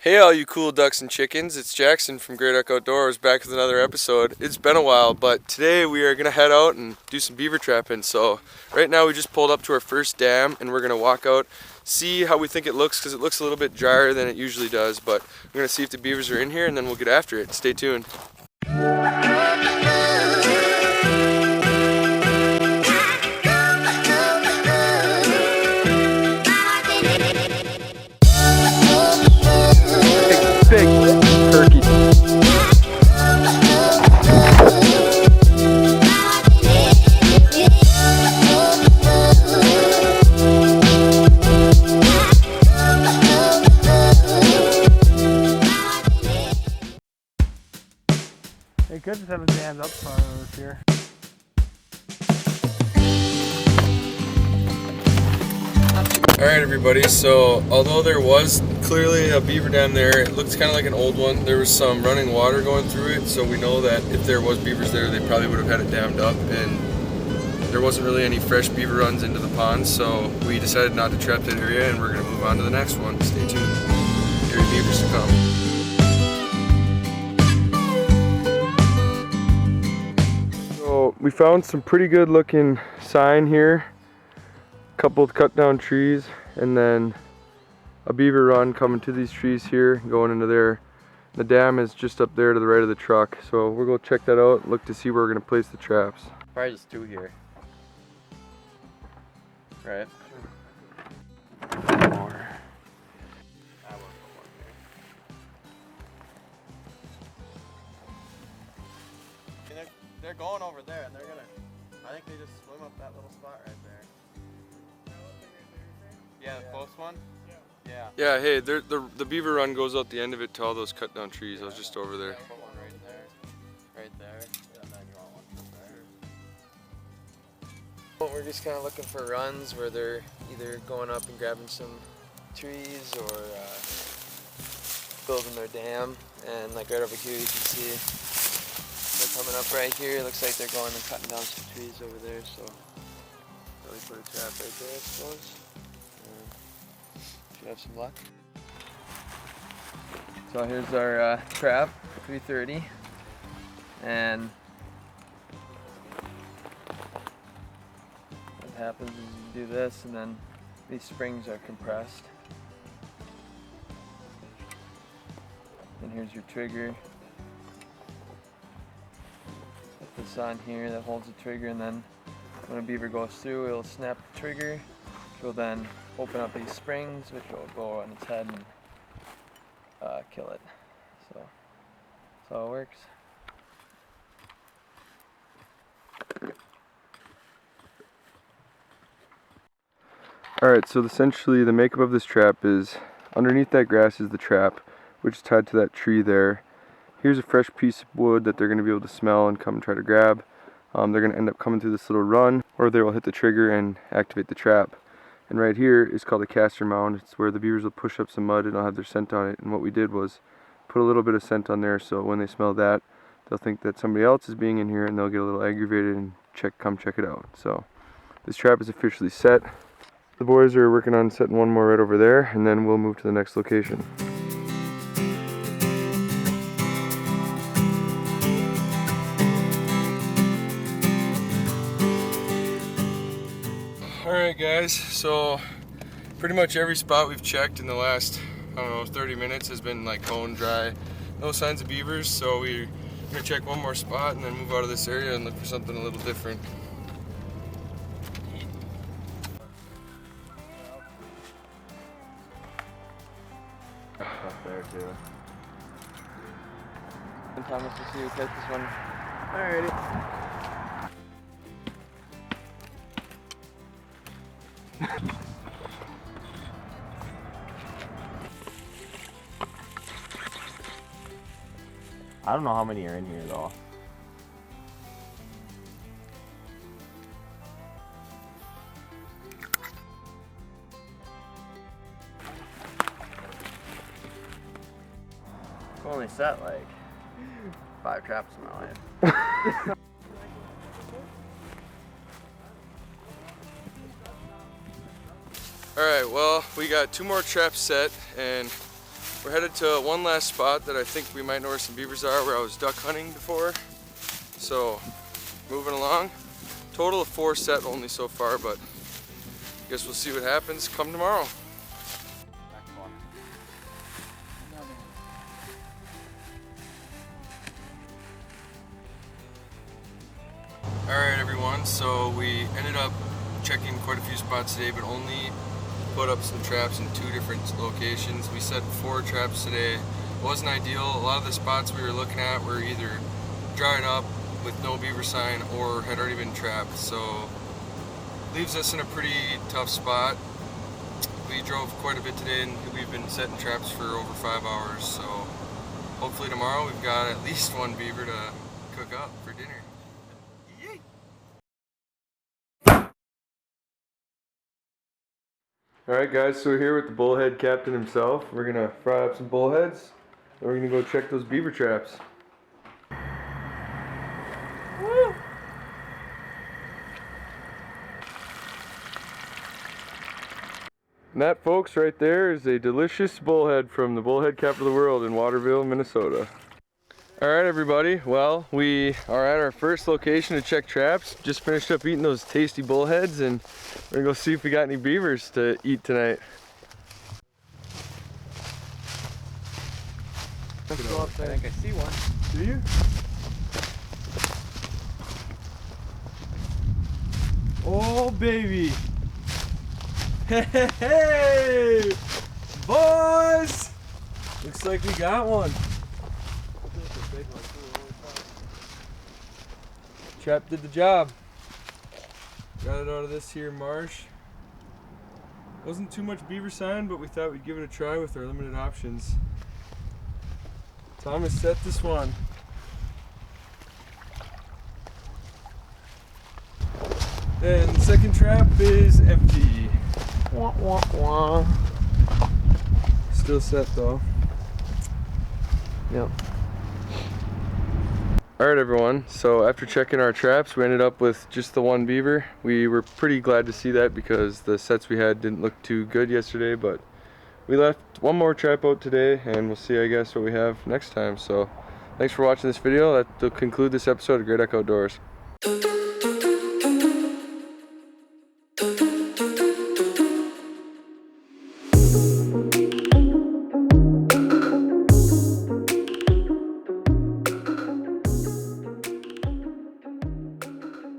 Hey all you cool ducks and chickens, it's Jackson from Great Duck Outdoors back with another episode. It's been a while, but today we are going to head out and do some beaver trapping. So right now we just pulled up to our first dam and we're going to walk out, see how we think it looks, because it looks a little bit drier than it usually does, but we're going to see if the beavers are in here and then we'll get after it. Stay tuned. Big turkey. They could just have a dams up front of us here. Alright everybody, so although there was clearly a beaver dam there, it looks kind of like an old one. There was some running water going through it, so we know that if there was beavers there, they probably would have had it dammed up, and there wasn't really any fresh beaver runs into the pond, so we decided not to trap that area, and we're going to move on to the next one. Stay tuned. There are beavers to come. So we found some pretty good looking sign here. Couple of cut down trees, and then a beaver run coming to these trees here, going into there. The dam is just up there to the right of the truck, so we'll go check that out, look to see where we're going to place the traps. Probably just two here. Right? More. They're going over there, and they're gonna. I think they just swim up that little spot right there. Yeah, the post one? Yeah. Yeah, hey, the beaver run goes out the end of it to all those cut down trees. I was just over there. Put one right there, and then you want one there. We're just kind of looking for runs where they're either going up and grabbing some trees or building their dam. And like right over here, you can see they're coming up right here. It looks like they're going and cutting down some trees over there. So we put a trap right there, I suppose. Should have some luck. So here's our trap, 330, and what happens is you do this, and then these springs are compressed. And here's your trigger. Put this on here that holds the trigger, and then when a beaver goes through, it'll snap the trigger, which will then open up these springs, which will go on its head and kill it. So that's how it works. Alright, so essentially the makeup of this trap is, underneath that grass is the trap, which is tied to that tree there. Here's a fresh piece of wood that they're going to be able to smell and come and try to grab. They're going to end up coming through this little run, or they will hit the trigger and activate the trap. And right here is called a caster mound. It's where the beavers will push up some mud and they'll have their scent on it. And what we did was put a little bit of scent on there, so when they smell that, they'll think that somebody else is being in here and they'll get a little aggravated and come check it out. So this trap is officially set. The boys are working on setting one more right over there, and then we'll move to the next location. Alright guys, so pretty much every spot we've checked in the last, 30 minutes has been like bone dry. No signs of beavers, so we're going to check one more spot and then move out of this area and look for something a little different. Up there too. And Thomas, we'll see who catches this one. Alrighty. I don't know how many are in here though. I've only set like 5 traps in my life. Alright, well, we got 2 more traps set, and We're headed to one last spot that I think we might know where some beavers are, where I was duck hunting before. So, moving along. Total of 4 set only so far, but I guess we'll see what happens come tomorrow. Alright everyone, so we ended up checking quite a few spots today, but only put up some traps in 2 different locations. We set 4 traps today. It wasn't ideal. A lot of the spots we were looking at were either dried up with no beaver sign or had already been trapped, so leaves us in a pretty tough spot. We drove quite a bit today and we've been setting traps for over 5 hours, so hopefully tomorrow we've got at least 1 beaver to cook up for dinner. Alright guys, so we're here with the bullhead captain himself. We're gonna fry up some bullheads, and we're gonna go check those beaver traps. Woo! And that, folks, right there is a delicious bullhead from the bullhead capital of the world in Waterville, Minnesota. Alright everybody, well, we are at our first location to check traps. Just finished up eating those tasty bullheads, and we're gonna go see if we got any beavers to eat tonight. Let's go up there. I think I see one. Do you? Oh baby! Hey, boys! Looks like we got one. Trap did the job. Got it out of this here marsh. Wasn't too much beaver sign, but we thought we'd give it a try with our limited options. Thomas set this one. And the second trap is empty. Wah, wah, wah. Still set though. Yep. Alright everyone, so after checking our traps we ended up with just the 1 beaver. We were pretty glad to see that because the sets we had didn't look too good yesterday, but we left 1 more trap out today and we'll see I guess what we have next time. So thanks for watching this video. That will conclude this episode of Great Duck Outdoors.